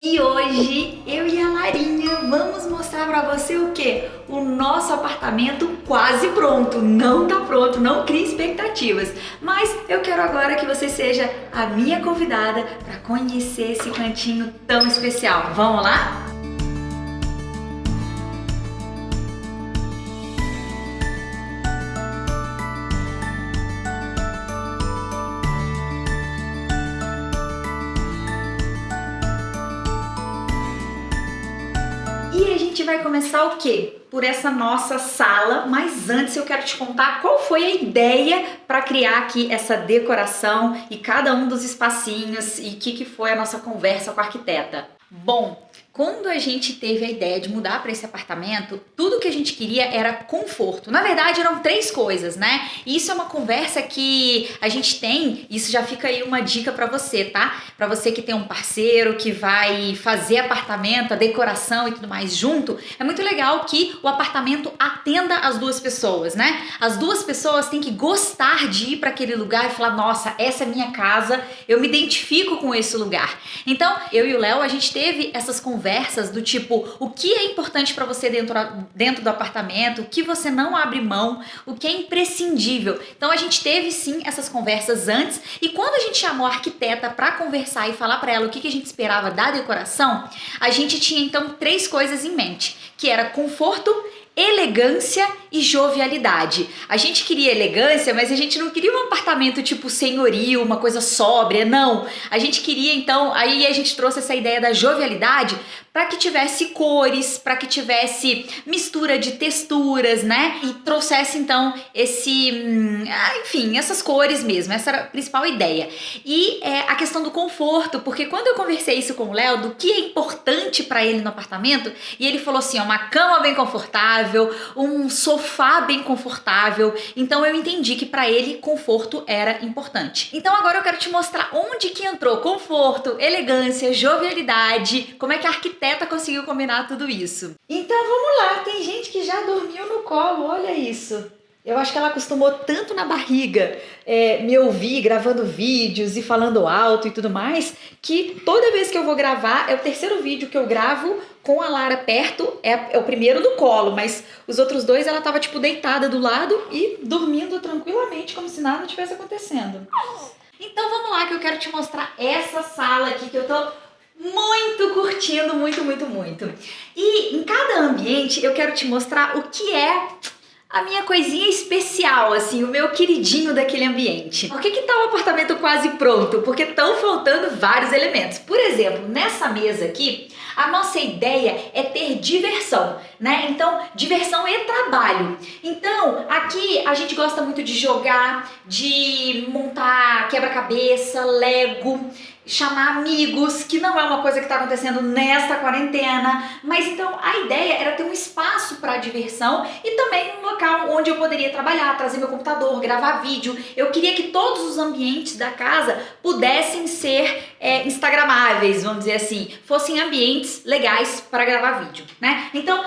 E hoje eu e a Larinha vamos mostrar pra você o quê? O nosso apartamento quase pronto. Não tá pronto, não crie expectativas. Mas eu quero agora que você seja a minha convidada para conhecer esse cantinho tão especial. Vamos lá? E a gente vai começar o quê? Por essa nossa sala, mas antes eu quero te contar qual foi a ideia para criar aqui essa decoração e cada um dos espacinhos e o que foi a nossa conversa com a arquiteta. Bom, quando a gente teve a ideia de mudar para esse apartamento, tudo que a gente queria era conforto. Na verdade, eram três coisas, né? E isso é uma conversa que a gente tem, isso já fica aí uma dica para você, tá? Para você que tem um parceiro que vai fazer apartamento, a decoração e tudo mais junto, é muito legal que o apartamento atenda as duas pessoas, né? As duas pessoas têm que gostar de ir para aquele lugar e falar: nossa, essa é minha casa, eu me identifico com esse lugar. Então, eu e o Léo, a gente teve essas conversas do tipo, o que é importante para você dentro do apartamento, o que você não abre mão, o que é imprescindível. Então a gente teve sim essas conversas antes, e quando a gente chamou a arquiteta para conversar e falar para ela o que a gente esperava da decoração, a gente tinha então três coisas em mente, que era conforto, elegância e jovialidade. A gente queria elegância, mas a gente não queria um apartamento tipo senhorio, uma coisa sóbria, não. A gente queria então, aí a gente trouxe essa ideia da jovialidade para que tivesse cores, para que tivesse mistura de texturas, né? E trouxesse então enfim, essas cores mesmo. Essa era a principal ideia. E a questão do conforto, porque quando eu conversei isso com o Léo, do que é importante para ele no apartamento, e ele falou assim, ó, uma cama bem confortável, um sofá bem confortável. Então eu entendi que para ele conforto era importante. Então agora eu quero te mostrar onde que entrou conforto, elegância, jovialidade, como é que a arquiteta conseguiu combinar tudo isso. Então vamos lá, tem gente que já dormiu no colo, olha isso. Eu acho que ela acostumou tanto na barriga me ouvir gravando vídeos e falando alto e tudo mais, que toda vez que eu vou gravar, é o terceiro vídeo que eu gravo com a Lara perto, é o primeiro no colo, mas os outros dois ela tava tipo deitada do lado e dormindo tranquilamente, como se nada tivesse acontecendo. Então vamos lá que eu quero te mostrar essa sala aqui que eu tô muito curtindo, muito. E em cada ambiente eu quero te mostrar o que é a minha coisinha especial, assim, o meu queridinho daquele ambiente. Por que tá o apartamento quase pronto? Porque estão faltando vários elementos. Por exemplo, nessa mesa aqui, a nossa ideia é ter diversão, né? Então, diversão e trabalho. Então, aqui a gente gosta muito de jogar, de montar quebra-cabeça, Lego, chamar amigos, que não é uma coisa que está acontecendo nesta quarentena, mas então a ideia era ter um espaço para diversão e também um local onde eu poderia trabalhar, trazer meu computador, gravar vídeo. Eu queria que todos os ambientes da casa pudessem ser instagramáveis, vamos dizer assim, fossem ambientes legais para gravar vídeo, né? Então,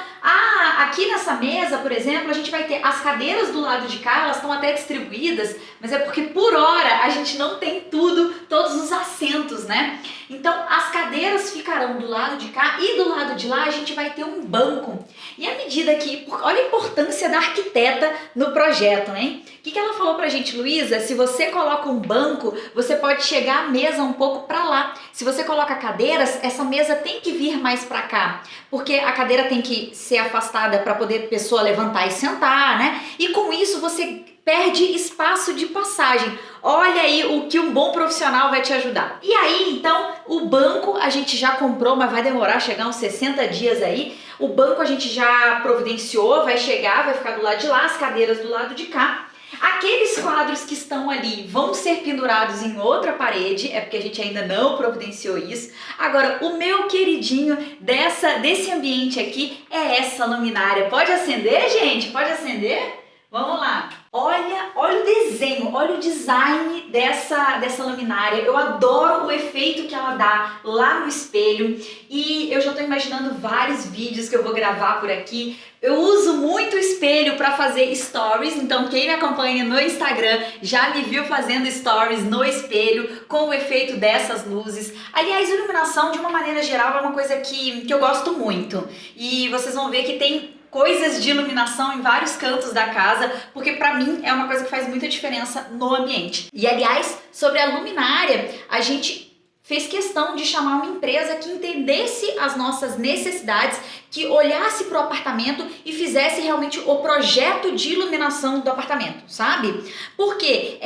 aqui nessa mesa, por exemplo, a gente vai ter as cadeiras do lado de cá, elas estão até distribuídas, mas é porque por hora a gente não tem todos os assentos, né? Então as cadeiras ficarão do lado de cá e do lado de lá a gente vai ter um banco. E à medida que, olha a importância da arquiteta no projeto, hein? O que ela falou pra gente, Luísa? Se você coloca um banco, você pode chegar a mesa um pouco pra lá. Se você coloca cadeiras, essa mesa tem que vir mais pra cá, porque a cadeira tem que ser afastada para poder a pessoa levantar e sentar, né? E com isso você perde espaço de passagem. Olha aí o que um bom profissional vai te ajudar. E aí, então, o banco a gente já comprou, mas vai demorar a chegar uns 60 dias aí. O banco a gente já providenciou, vai chegar, vai ficar do lado de lá, as cadeiras do lado de cá. Aqueles quadros que estão ali vão ser pendurados em outra parede, é porque a gente ainda não providenciou isso. Agora, o meu queridinho desse ambiente aqui é essa luminária. Pode acender, gente? Pode acender? Vamos lá. Olha o desenho, olha o design dessa luminária. Eu adoro o efeito que ela dá lá no espelho e eu já tô imaginando vários vídeos que eu vou gravar por aqui. Eu uso muito o espelho para fazer stories, então quem me acompanha no Instagram já me viu fazendo stories no espelho com o efeito dessas luzes. Aliás, iluminação de uma maneira geral é uma coisa que eu gosto muito e vocês vão ver que tem coisas de iluminação em vários cantos da casa, porque pra mim é uma coisa que faz muita diferença no ambiente. E aliás, sobre a luminária, a gente fez questão de chamar uma empresa que entendesse as nossas necessidades, que olhasse para o apartamento e fizesse realmente o projeto de iluminação do apartamento, sabe? Porque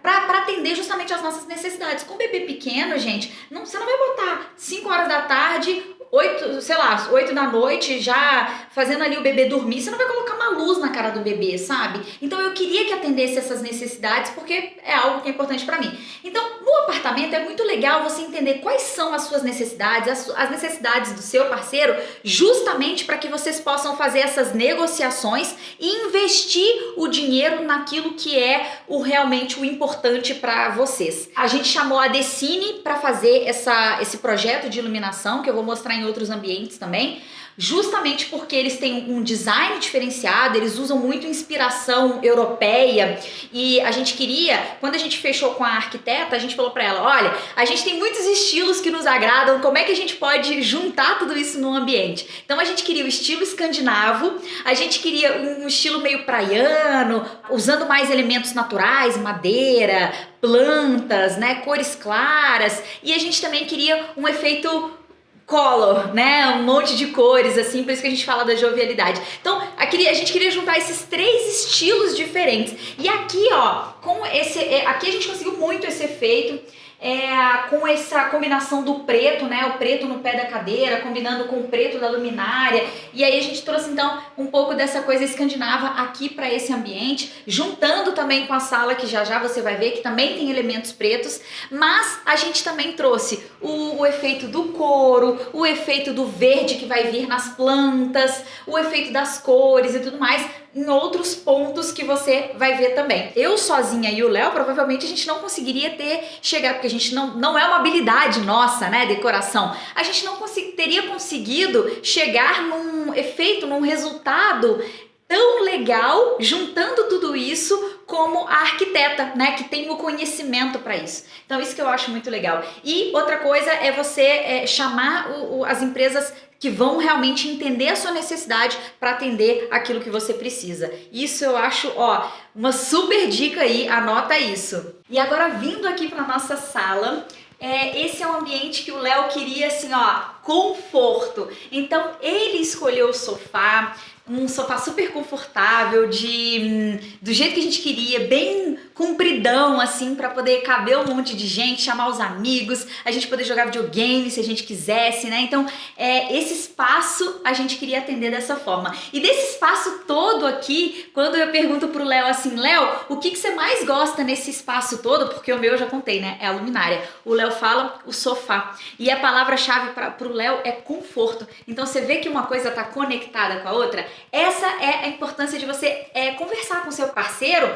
para atender justamente as nossas necessidades. Com o bebê pequeno, gente, você não vai botar 5 horas da tarde 8 da noite, já fazendo ali o bebê dormir, você não vai colocar uma luz na cara do bebê, sabe? Então eu queria que atendesse essas necessidades, porque é algo que é importante pra mim. Então, no apartamento é muito legal você entender quais são as suas necessidades, as necessidades do seu parceiro, justamente para que vocês possam fazer essas negociações e investir o dinheiro naquilo que é realmente o importante para vocês. A gente chamou a Decine para fazer esse projeto de iluminação, que eu vou mostrar em outros ambientes também, justamente porque eles têm um design diferenciado, eles usam muito inspiração europeia e a gente queria, quando a gente fechou com a arquiteta, a gente falou para ela, olha, a gente tem muitos estilos que nos agradam, como é que a gente pode juntar tudo isso num ambiente? Então a gente queria o estilo escandinavo, a gente queria um estilo meio praiano, usando mais elementos naturais, madeira, plantas, né, cores claras, e a gente também queria um efeito color, né? Um monte de cores, assim, por isso que a gente fala da jovialidade. Então, a gente queria juntar esses 3 estilos diferentes. E aqui, ó, aqui a gente conseguiu muito esse efeito. Com essa combinação do preto, né, o preto no pé da cadeira, combinando com o preto da luminária, e aí a gente trouxe então um pouco dessa coisa escandinava aqui para esse ambiente, juntando também com a sala que já já você vai ver que também tem elementos pretos, mas a gente também trouxe o efeito do couro, o efeito do verde que vai vir nas plantas, o efeito das cores e tudo mais, em outros pontos que você vai ver também. Eu sozinha e o Léo, provavelmente a gente não conseguiria chegar, porque a gente não é uma habilidade nossa, né, decoração. A gente não teria conseguido chegar num efeito, num resultado tão legal, juntando tudo isso como a arquiteta, né, que tem o conhecimento para isso. Então isso que eu acho muito legal. E outra coisa é você chamar as empresas que vão realmente entender a sua necessidade para atender aquilo que você precisa. Isso eu acho, ó, uma super dica aí, anota isso. E agora vindo aqui para nossa sala, esse é um ambiente que o Léo queria assim, ó, conforto. Então ele escolheu o sofá, um sofá super confortável, do jeito que a gente queria, bem compridão assim, para poder caber um monte de gente, chamar os amigos, a gente poder jogar videogame se a gente quisesse, né? Então, esse espaço a gente queria atender dessa forma. E desse espaço todo aqui, quando eu pergunto pro Léo assim, Léo, o que você mais gosta nesse espaço todo? Porque o meu eu já contei, né? É a luminária. O Léo fala o sofá. E a palavra-chave pro Léo é conforto. Então, você vê que uma coisa tá conectada com a outra. Essa é a importância de você conversar com seu parceiro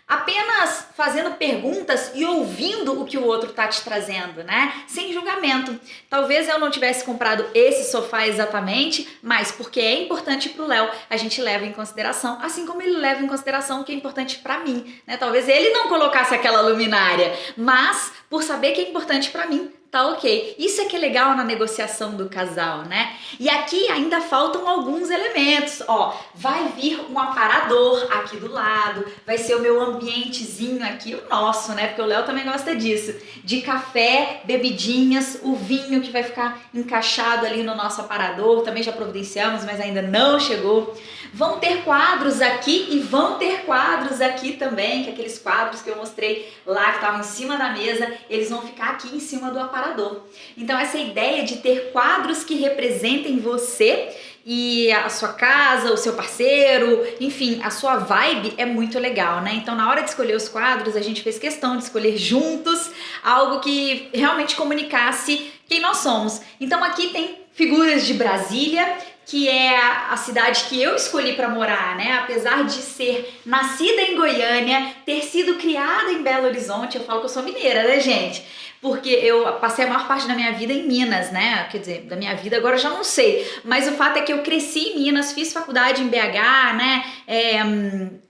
apenas fazendo perguntas e ouvindo o que o outro tá te trazendo, né? Sem julgamento. Talvez eu não tivesse comprado esse sofá exatamente, mas porque é importante pro Léo, a gente leva em consideração, assim como ele leva em consideração o que é importante pra mim, né? Talvez ele não colocasse aquela luminária, mas por saber que é importante pra mim, tá ok. Isso é que é legal na negociação do casal, né? E aqui ainda faltam alguns elementos, ó. Vai vir um aparador aqui do lado, vai ser o meu ambientezinho aqui, o nosso, né? Porque o Léo também gosta disso. De café, bebidinhas, o vinho que vai ficar encaixado ali no nosso aparador, também já providenciamos, mas ainda não chegou. Vão ter quadros aqui e vão ter quadros aqui também, que é aqueles quadros que eu mostrei lá, que estavam em cima da mesa, eles vão ficar aqui em cima do aparador. Então essa ideia de ter quadros que representem você e a sua casa, o seu parceiro, enfim, a sua vibe é muito legal, né? Então na hora de escolher os quadros, a gente fez questão de escolher juntos algo que realmente comunicasse quem nós somos. Então aqui tem figuras de Brasília, que é a cidade que eu escolhi para morar, né? Apesar de ser nascida em Goiânia, ter sido criada em Belo Horizonte, eu falo que eu sou mineira, né, gente? Porque eu passei a maior parte da minha vida em Minas, né? Quer dizer, da minha vida agora eu já não sei. Mas o fato é que eu cresci em Minas, fiz faculdade em BH, né?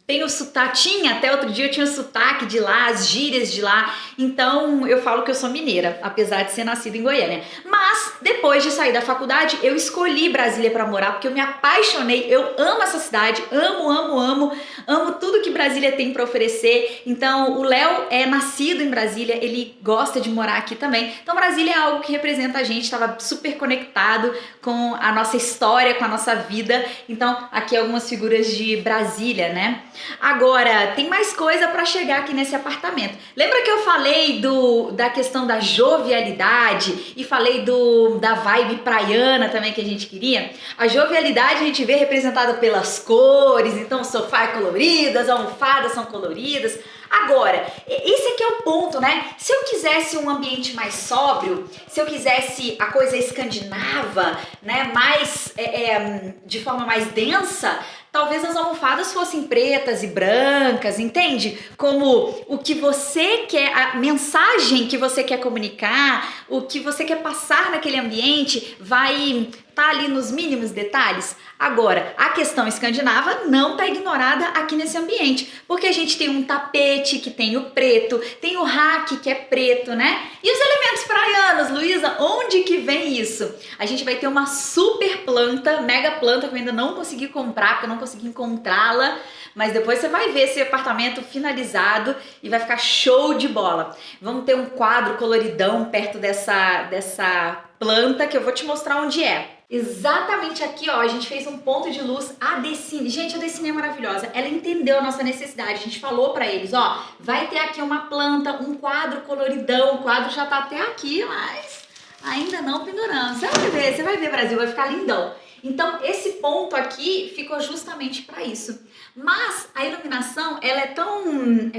Tenho sotaque, até outro dia eu tinha o sotaque de lá, as gírias de lá. Então eu falo que eu sou mineira, apesar de ser nascida em Goiânia. Mas depois de sair da faculdade, eu escolhi Brasília para morar, porque eu me apaixonei. Eu amo essa cidade, amo tudo que Brasília tem para oferecer. Então o Léo é nascido em Brasília, ele gosta de morar aqui também. Então Brasília é algo que representa a gente, estava super conectado com a nossa história, com a nossa vida. Então aqui algumas figuras de Brasília, né? Agora, tem mais coisa para chegar aqui nesse apartamento. Lembra que eu falei da questão da jovialidade e falei da vibe praiana também que a gente queria? A jovialidade a gente vê representada pelas cores, então o sofá é colorido, as almofadas são coloridas. Agora, esse aqui é o ponto, né? Se eu quisesse um ambiente mais sóbrio, se eu quisesse a coisa escandinava, né, mais de forma mais densa, talvez as almofadas fossem pretas e brancas, entende? Como o que você quer, a mensagem que você quer comunicar, o que você quer passar naquele ambiente vai estar ali nos mínimos detalhes. Agora, a questão escandinava não está ignorada aqui nesse ambiente, porque a gente tem um tapete que tem o preto, tem o rack que é preto, né? E os elementos praianos, Luísa, onde que vem isso? A gente vai ter uma super planta, mega planta que eu ainda não consegui comprar, porque eu não consegui encontrá-la, mas depois você vai ver esse apartamento finalizado e vai ficar show de bola. Vamos ter um quadro coloridão perto dessa planta que eu vou te mostrar onde é. Exatamente aqui, ó, a gente fez um ponto de luz, a Decine. Gente, a Decine é maravilhosa, ela entendeu a nossa necessidade, a gente falou pra eles, ó, vai ter aqui uma planta, um quadro coloridão, o quadro já tá até aqui, mas ainda não penduramos. Você vai ver, Brasil, vai ficar lindão. Então, esse ponto aqui ficou justamente para isso. Mas a iluminação, ela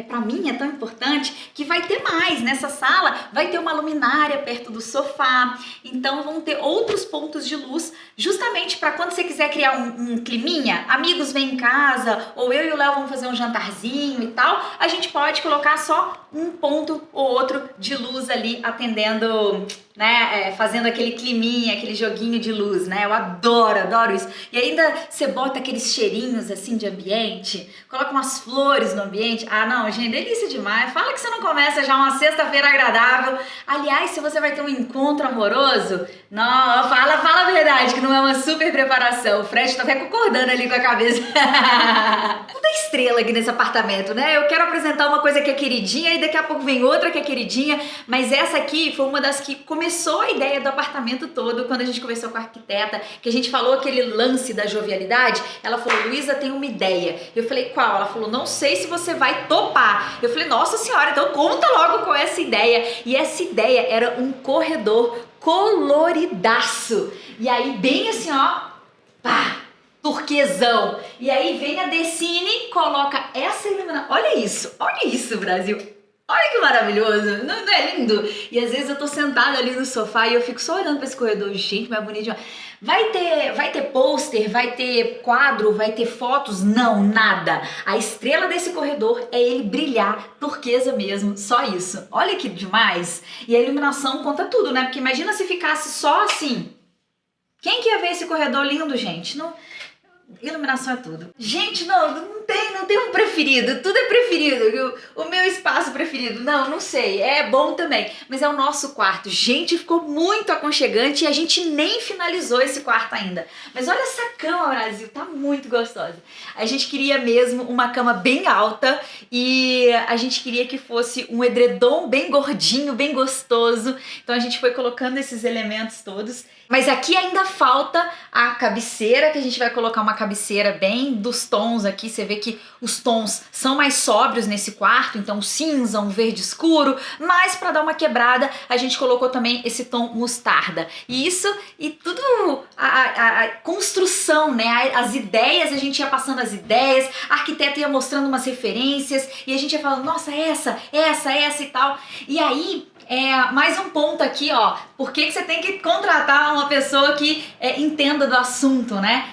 para mim, é tão importante que vai ter mais. Nessa sala vai ter uma luminária perto do sofá. Então, vão ter outros pontos de luz, justamente para quando você quiser criar um climinha, amigos vêm em casa, ou eu e o Léo vamos fazer um jantarzinho e tal, a gente pode colocar só um ponto ou outro de luz ali, atendendo, né, fazendo aquele climinha, aquele joguinho de luz, né? Eu adoro isso. E ainda você bota aqueles cheirinhos assim de ambiente, coloca umas flores no ambiente. Ah, não, gente, delícia demais. Fala que você não começa já uma sexta-feira agradável. Aliás, se você vai ter um encontro amoroso, não, fala a verdade, que não é uma super preparação. O Fred tá até concordando ali com a cabeça. Tudo é estrela aqui nesse apartamento, né? Eu quero apresentar uma coisa que é queridinha e daqui a pouco vem outra que é queridinha, mas essa aqui foi uma das que começou a ideia do apartamento todo, quando a gente conversou com a arquiteta, que a gente falou aquele lance da jovialidade. Ela falou, Luísa, tem uma ideia. Eu falei, qual? Ela falou, não sei se você vai topar. Eu falei, nossa senhora, então conta logo qual é essa ideia. E essa ideia era um corredor coloridaço. E aí, bem assim, ó, pá, turquesão. E aí vem a Decine, coloca essa iluminação. Olha isso, Brasil. Olha que maravilhoso, não é lindo? E às vezes eu tô sentada ali no sofá e eu fico só olhando pra esse corredor, gente, mas é bonito demais. Vai ter pôster, vai ter quadro, vai ter fotos? Não, nada. A estrela desse corredor é ele brilhar, turquesa mesmo, só isso. Olha que demais. E a iluminação conta tudo, né? Porque imagina se ficasse só assim. Quem que ia ver esse corredor lindo, gente? Não... Iluminação é tudo. Gente, não tem um preferido, tudo é preferido. O meu espaço preferido, não sei, é bom também, mas é o nosso quarto. Gente, ficou muito aconchegante e a gente nem finalizou esse quarto ainda. Mas olha essa cama, Brasil, tá muito gostosa. A gente queria mesmo uma cama bem alta e a gente queria que fosse um edredom bem gordinho, bem gostoso. Então a gente foi colocando esses elementos todos. Mas aqui ainda falta a cabeceira, que a gente vai colocar uma cabeceira bem dos tons aqui. Você vê que os tons são mais sóbrios nesse quarto, então cinza, um verde escuro, mas para dar uma quebrada a gente colocou também esse tom mostarda. E isso e tudo a construção, né? As ideias, a gente ia passando as ideias, a arquiteta ia mostrando umas referências e a gente ia falando, nossa, essa e tal. E aí, mais um ponto aqui, ó, por que você tem que contratar uma pessoa que entenda do assunto, né?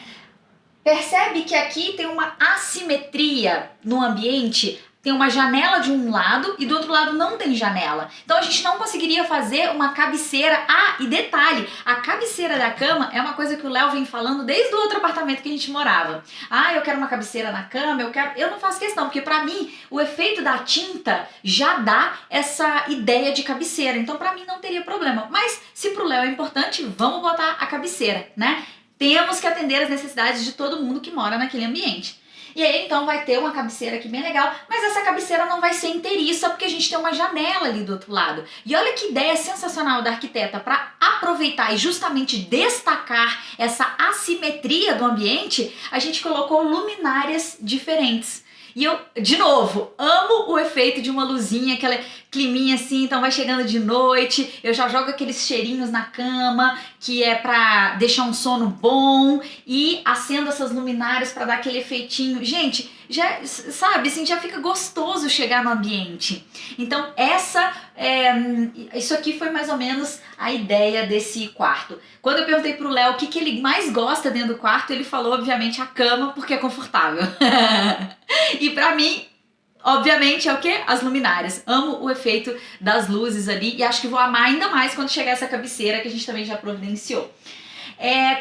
Percebe que aqui tem uma assimetria no ambiente, tem uma janela de um lado e do outro lado não tem janela. Então a gente não conseguiria fazer uma cabeceira. Ah, e detalhe, a cabeceira da cama é uma coisa que o Léo vem falando desde o outro apartamento que a gente morava. Ah, eu quero uma cabeceira na cama, eu não faço questão, porque pra mim o efeito da tinta já dá essa ideia de cabeceira. Então pra mim não teria problema. Mas se pro Léo é importante, vamos botar a cabeceira, né? Temos que atender as necessidades de todo mundo que mora naquele ambiente. E aí então vai ter uma cabeceira aqui bem legal, mas essa cabeceira não vai ser inteiriça porque a gente tem uma janela ali do outro lado. E olha que ideia sensacional da arquiteta para aproveitar e justamente destacar essa assimetria do ambiente, a gente colocou luminárias diferentes. E eu, de novo, amo o efeito de uma luzinha, aquela climinha assim, então vai chegando de noite, eu já jogo aqueles cheirinhos na cama, que é pra deixar um sono bom, e acendo essas luminárias pra dar aquele efeitinho. Gente, já, sabe, assim, já fica gostoso chegar no ambiente. Então isso aqui foi mais ou menos a ideia desse quarto. Quando eu perguntei pro Léo o que ele mais gosta dentro do quarto, ele falou, obviamente, a cama, porque é confortável. E pra mim, obviamente, é o quê? As luminárias. Amo o efeito das luzes ali e acho que vou amar ainda mais quando chegar essa cabeceira que a gente também já providenciou.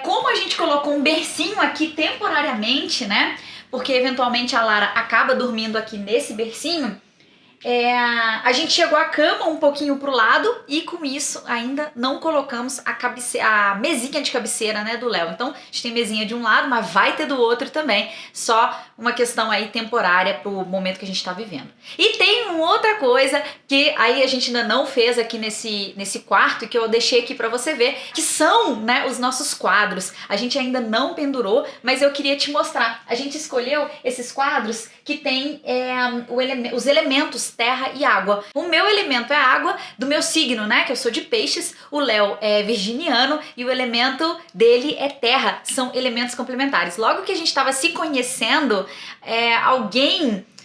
Como a gente colocou um bercinho aqui temporariamente, né? Porque eventualmente a Lara acaba dormindo aqui nesse bercinho, a gente chegou a cama um pouquinho pro lado e com isso ainda não colocamos a mesinha de cabeceira, né, do Léo. Então a gente tem mesinha de um lado, mas vai ter do outro também. Só uma questão aí temporária pro momento que a gente tá vivendo. E tem uma outra coisa que aí a gente ainda não fez aqui nesse quarto e que eu deixei aqui pra você ver, que são, né, os nossos quadros. A gente ainda não pendurou, mas eu queria te mostrar. A gente escolheu esses quadros que tem os elementos terra e água. O meu elemento é água, do meu signo, né, que eu sou de peixes, o Léo é virginiano e o elemento dele é terra, são elementos complementares. Logo que a gente estava se conhecendo,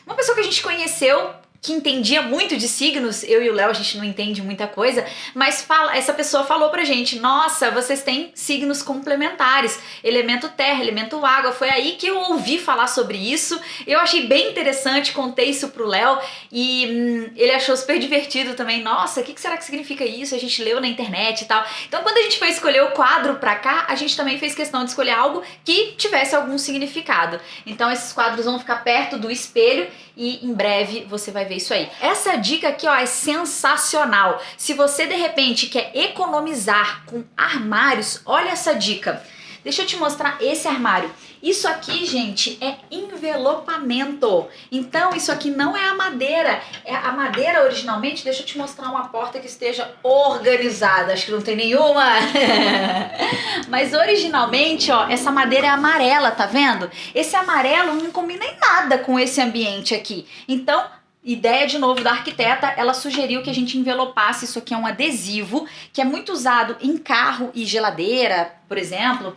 uma pessoa que a gente conheceu, que entendia muito de signos, eu e o Léo a gente não entende muita coisa, mas essa pessoa falou pra gente, nossa, vocês têm signos complementares, elemento terra, elemento água. Foi aí que eu ouvi falar sobre isso, eu achei bem interessante, contei isso pro Léo e ele achou super divertido também. Nossa, o que será que significa isso? A gente leu na internet e tal. Então quando a gente foi escolher o quadro pra cá, a gente também fez questão de escolher algo que tivesse algum significado. Então esses quadros vão ficar perto do espelho e em breve você vai ver isso aí. Essa dica aqui, ó, é sensacional. Se você de repente quer economizar com armários, olha essa dica. Deixa eu te mostrar esse armário. Isso aqui, gente, é envelopamento. Então, isso aqui não é a madeira. A madeira, originalmente, deixa eu te mostrar uma porta que esteja organizada. Acho que não tem nenhuma. Mas, originalmente, ó, essa madeira é amarela, tá vendo? Esse amarelo não combina em nada com esse ambiente aqui. Então, ideia de novo da arquiteta, ela sugeriu que a gente envelopasse. Isso aqui é um adesivo que é muito usado em carro e geladeira, por exemplo,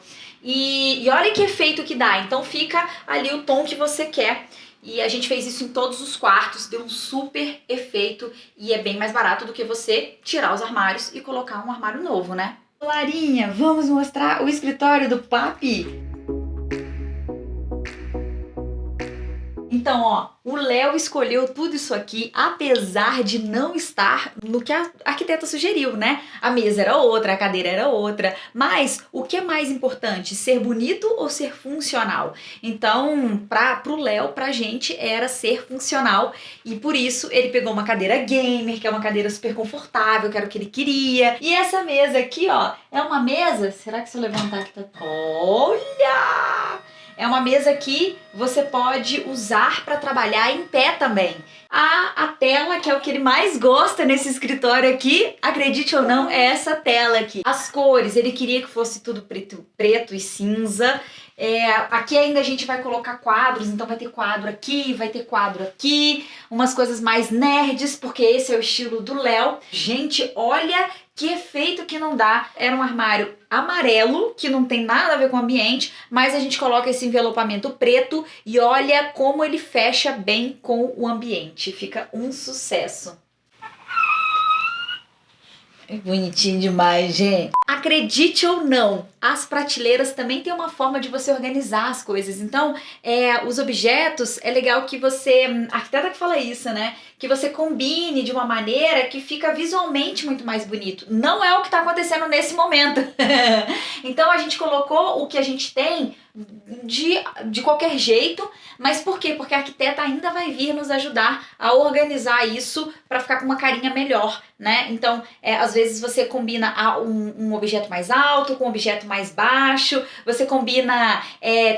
e olha que efeito que dá. Então fica ali o tom que você quer. E a gente fez isso em todos os quartos, deu um super efeito e é bem mais barato do que você tirar os armários e colocar um armário novo, né? Larinha, vamos mostrar o escritório do papi? Então, ó, o Léo escolheu tudo isso aqui, apesar de não estar no que a arquiteta sugeriu, né? A mesa era outra, a cadeira era outra, mas o que é mais importante, ser bonito ou ser funcional? Então, pro Léo, pra gente, era ser funcional e por isso ele pegou uma cadeira gamer, que é uma cadeira super confortável, que era o que ele queria. E essa mesa aqui, ó, é uma mesa, será que se eu levantar aqui tá... Olha! É uma mesa que você pode usar para trabalhar em pé também. A tela, que é o que ele mais gosta nesse escritório aqui, acredite ou não, é essa tela aqui. As cores, ele queria que fosse tudo preto e cinza. Aqui ainda a gente vai colocar quadros, então vai ter quadro aqui, vai ter quadro aqui, umas coisas mais nerds, porque esse é o estilo do Léo. Gente, olha que efeito que não dá. Era um armário amarelo, que não tem nada a ver com o ambiente, mas a gente coloca esse envelopamento preto e olha como ele fecha bem com o ambiente. Fica um sucesso. É bonitinho demais, gente. Acredite ou não, as prateleiras também tem uma forma de você organizar as coisas. Então, os objetos, é legal que você... A arquiteta que fala isso, né? Que você combine de uma maneira que fica visualmente muito mais bonito. Não é o que está acontecendo nesse momento. Então, a gente colocou o que a gente tem de qualquer jeito. Mas por quê? Porque a arquiteta ainda vai vir nos ajudar a organizar isso para ficar com uma carinha melhor, né? Então, às vezes você combina um objeto mais alto com um objeto mais baixo, você combina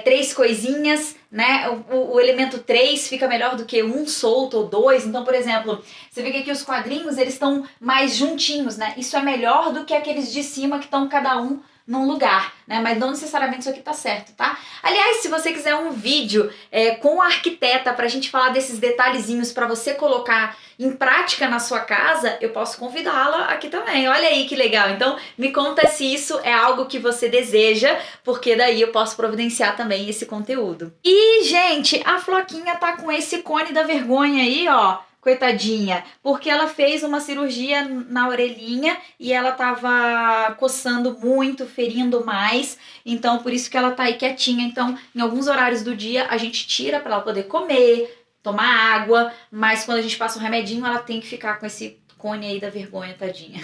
3 coisinhas, né? O elemento 3 fica melhor do que um solto ou 2. Então, por exemplo, você vê que aqui os quadrinhos, eles estão mais juntinhos, né? Isso é melhor do que aqueles de cima que estão cada um num lugar, né? Mas não necessariamente isso aqui tá certo, tá? Aliás, se você quiser um vídeo com a arquiteta pra gente falar desses detalhezinhos pra você colocar em prática na sua casa, eu posso convidá-la aqui também. Olha aí que legal. Então, me conta se isso é algo que você deseja, porque daí eu posso providenciar também esse conteúdo. E, gente, a Floquinha tá com esse cone da vergonha aí, ó. Coitadinha, porque ela fez uma cirurgia na orelhinha e ela tava coçando muito, ferindo mais, então por isso que ela tá aí quietinha. Então, em alguns horários do dia, a gente tira pra ela poder comer, tomar água, mas quando a gente passa um remedinho, ela tem que ficar com esse cone aí da vergonha, tadinha.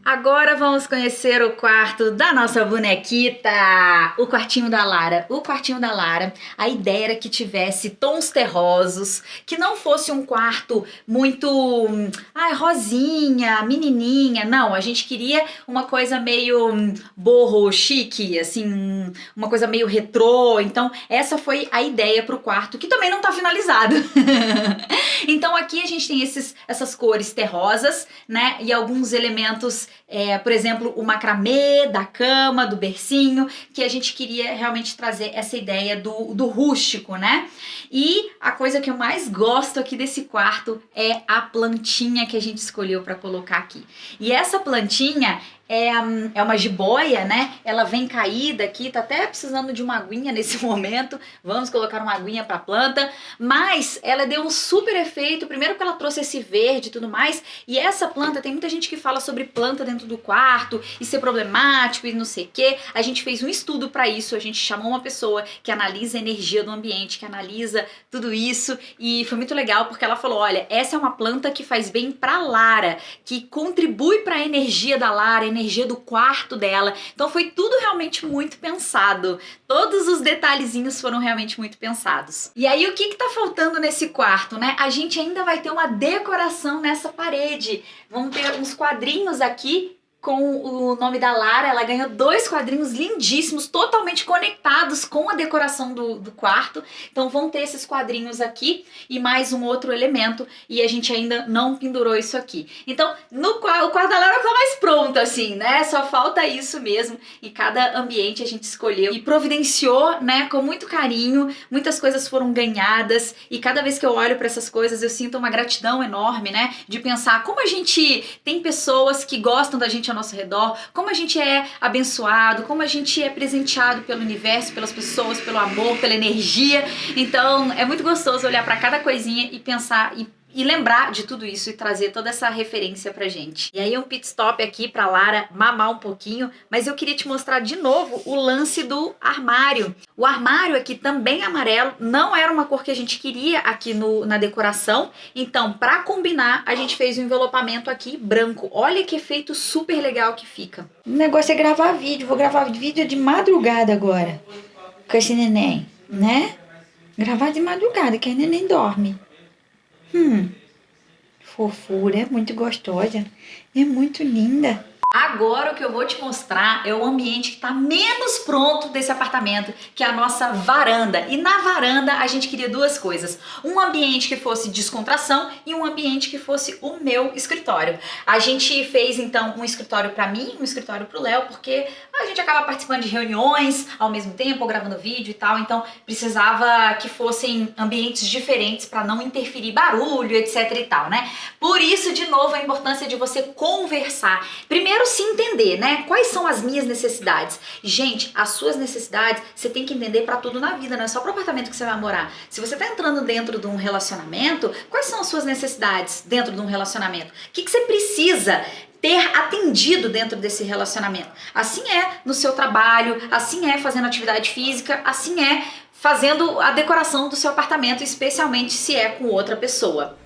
Agora vamos conhecer o quarto da nossa bonequita, o quartinho da Lara. O quartinho da Lara, a ideia era que tivesse tons terrosos, que não fosse um quarto muito rosinha, menininha. Não, a gente queria uma coisa meio boho chique, assim, uma coisa meio retrô. Então essa foi a ideia pro quarto, que também não tá finalizado. Então aqui a gente tem essas cores terrosas, né, e alguns elementos, por exemplo, o macramê da cama, do bercinho, que a gente queria realmente trazer essa ideia do rústico, né? E a coisa que eu mais gosto aqui desse quarto é a plantinha que a gente escolheu para colocar aqui. E essa plantinha é uma jiboia, né? Ela vem caída aqui, tá até precisando de uma aguinha nesse momento. Vamos colocar uma aguinha pra planta. Mas ela deu um super efeito, primeiro porque ela trouxe esse verde e tudo mais. E essa planta, tem muita gente que fala sobre planta dentro do quarto e ser problemático e não sei o quê. A gente fez um estudo pra isso, a gente chamou uma pessoa que analisa a energia do ambiente, que analisa tudo isso. E foi muito legal porque ela falou, olha, essa é uma planta que faz bem pra Lara, que contribui pra energia da Lara, energia do quarto dela. Então foi tudo realmente muito pensado. Todos os detalhezinhos foram realmente muito pensados. E aí o que tá faltando nesse quarto, né? A gente ainda vai ter uma decoração nessa parede. Vão ter uns quadrinhos aqui com o nome da Lara. Ela ganhou 2 quadrinhos lindíssimos, totalmente conectados com a decoração do quarto. Então vão ter esses quadrinhos aqui e mais um outro elemento, e a gente ainda não pendurou isso aqui. Então o quarto da Lara tá mais pronto, assim, né? Só falta isso mesmo. E cada ambiente a gente escolheu e providenciou, né, com muito carinho. Muitas coisas foram ganhadas e cada vez que eu olho para essas coisas eu sinto uma gratidão enorme, né? De pensar como a gente tem pessoas que gostam da gente ao nosso redor, como a gente é abençoado, como a gente é presenteado pelo universo, pelas pessoas, pelo amor, pela energia. Então é muito gostoso olhar para cada coisinha e pensar e e lembrar de tudo isso e trazer toda essa referência pra gente. E aí um pit stop aqui pra Lara mamar um pouquinho, mas eu queria te mostrar de novo o lance do armário. O armário aqui também amarelo, não era uma cor que a gente queria aqui na decoração, então pra combinar a gente fez um envelopamento aqui branco. Olha que efeito super legal que fica. O negócio é gravar vídeo, vou gravar vídeo de madrugada agora com esse neném, né? Gravar de madrugada, que a neném dorme. Fofura, é muito gostosa, é muito linda. Agora o que eu vou te mostrar é o ambiente que está menos pronto desse apartamento, que é a nossa varanda. E na varanda a gente queria duas coisas. Um ambiente que fosse descontração e um ambiente que fosse o meu escritório. A gente fez então um escritório para mim, um escritório para o Léo, porque a gente acaba participando de reuniões ao mesmo tempo, ou gravando vídeo e tal, então precisava que fossem ambientes diferentes para não interferir barulho, etc e tal, né? Por isso, de novo, a importância de você conversar. Primeiro, se entender, né? Quais são as minhas necessidades? Gente, as suas necessidades você tem que entender para tudo na vida, não é só pro apartamento que você vai morar. Se você tá entrando dentro de um relacionamento, quais são as suas necessidades dentro de um relacionamento? O que você precisa ter atendido dentro desse relacionamento? Assim é no seu trabalho, assim é fazendo atividade física, assim é fazendo a decoração do seu apartamento, especialmente se é com outra pessoa.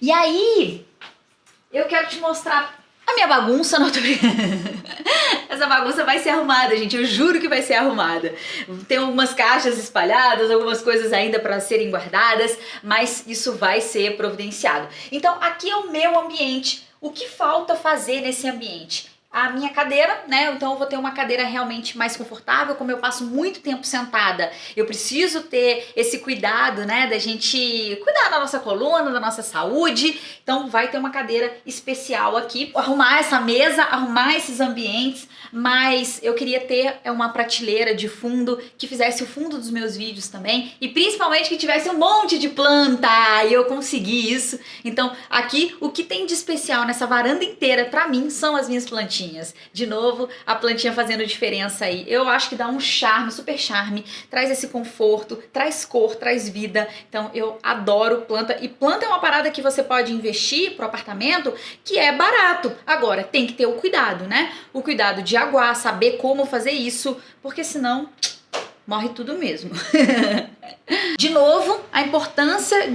E aí, eu quero te mostrar a minha bagunça, não tô brincando. Essa bagunça vai ser arrumada, gente, eu juro que vai ser arrumada. Tem algumas caixas espalhadas, algumas coisas ainda para serem guardadas, mas isso vai ser providenciado. Então, aqui é o meu ambiente. O que falta fazer nesse ambiente? A minha cadeira, né? Então eu vou ter uma cadeira realmente mais confortável, como eu passo muito tempo sentada. Eu preciso ter esse cuidado, né? Da gente cuidar da nossa coluna, da nossa saúde. Então vai ter uma cadeira especial aqui. Arrumar essa mesa, arrumar esses ambientes, mas eu queria ter uma prateleira de fundo que fizesse o fundo dos meus vídeos também e principalmente que tivesse um monte de planta, e eu consegui isso. Então aqui o que tem de especial nessa varanda inteira pra mim são as minhas plantinhas. De novo, a plantinha fazendo diferença aí. Eu acho que dá um charme, super charme, traz esse conforto, traz cor, traz vida. Então eu adoro planta, e planta é uma parada que você pode investir pro apartamento que é barato. Agora, tem que ter o cuidado, né? O cuidado de aguar, saber como fazer isso, porque senão morre tudo mesmo. De novo, a importância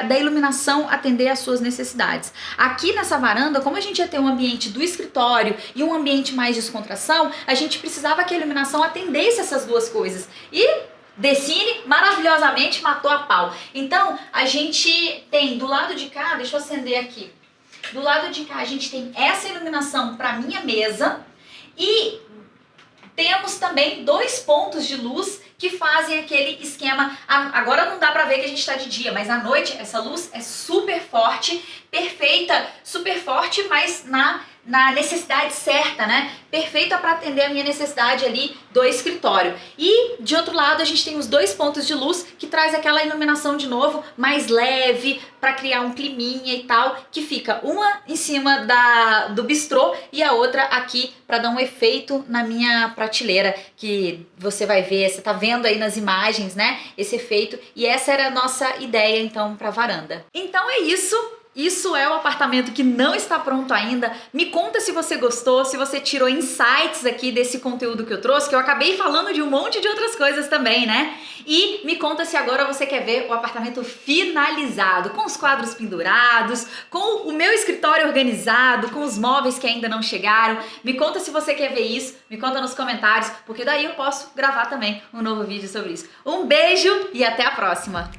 da iluminação atender às suas necessidades. Aqui nessa varanda, como a gente ia ter um ambiente do escritório e um ambiente mais de descontração, a gente precisava que a iluminação atendesse essas duas coisas. E Decine maravilhosamente matou a pau. Então, a gente tem do lado de cá, deixa eu acender aqui. Do lado de cá a gente tem essa iluminação para minha mesa e temos também dois pontos de luz que fazem aquele esquema. Agora não dá pra ver que a gente tá de dia, mas à noite essa luz é super forte, perfeita, super forte, mas na necessidade certa, né? Perfeita para atender a minha necessidade ali do escritório. E de outro lado a gente tem os dois pontos de luz que traz aquela iluminação de novo, mais leve, para criar um climinha e tal, que fica uma em cima do bistrô e a outra aqui para dar um efeito na minha prateleira, que você vai ver, você tá vendo aí nas imagens, né? Esse efeito, e essa era a nossa ideia então para varanda. Então é isso. Isso é o apartamento que não está pronto ainda. Me conta se você gostou, se você tirou insights aqui desse conteúdo que eu trouxe, que eu acabei falando de um monte de outras coisas também, né? E me conta se agora você quer ver o apartamento finalizado, com os quadros pendurados, com o meu escritório organizado, com os móveis que ainda não chegaram. Me conta se você quer ver isso, me conta nos comentários, porque daí eu posso gravar também um novo vídeo sobre isso. Um beijo e até a próxima!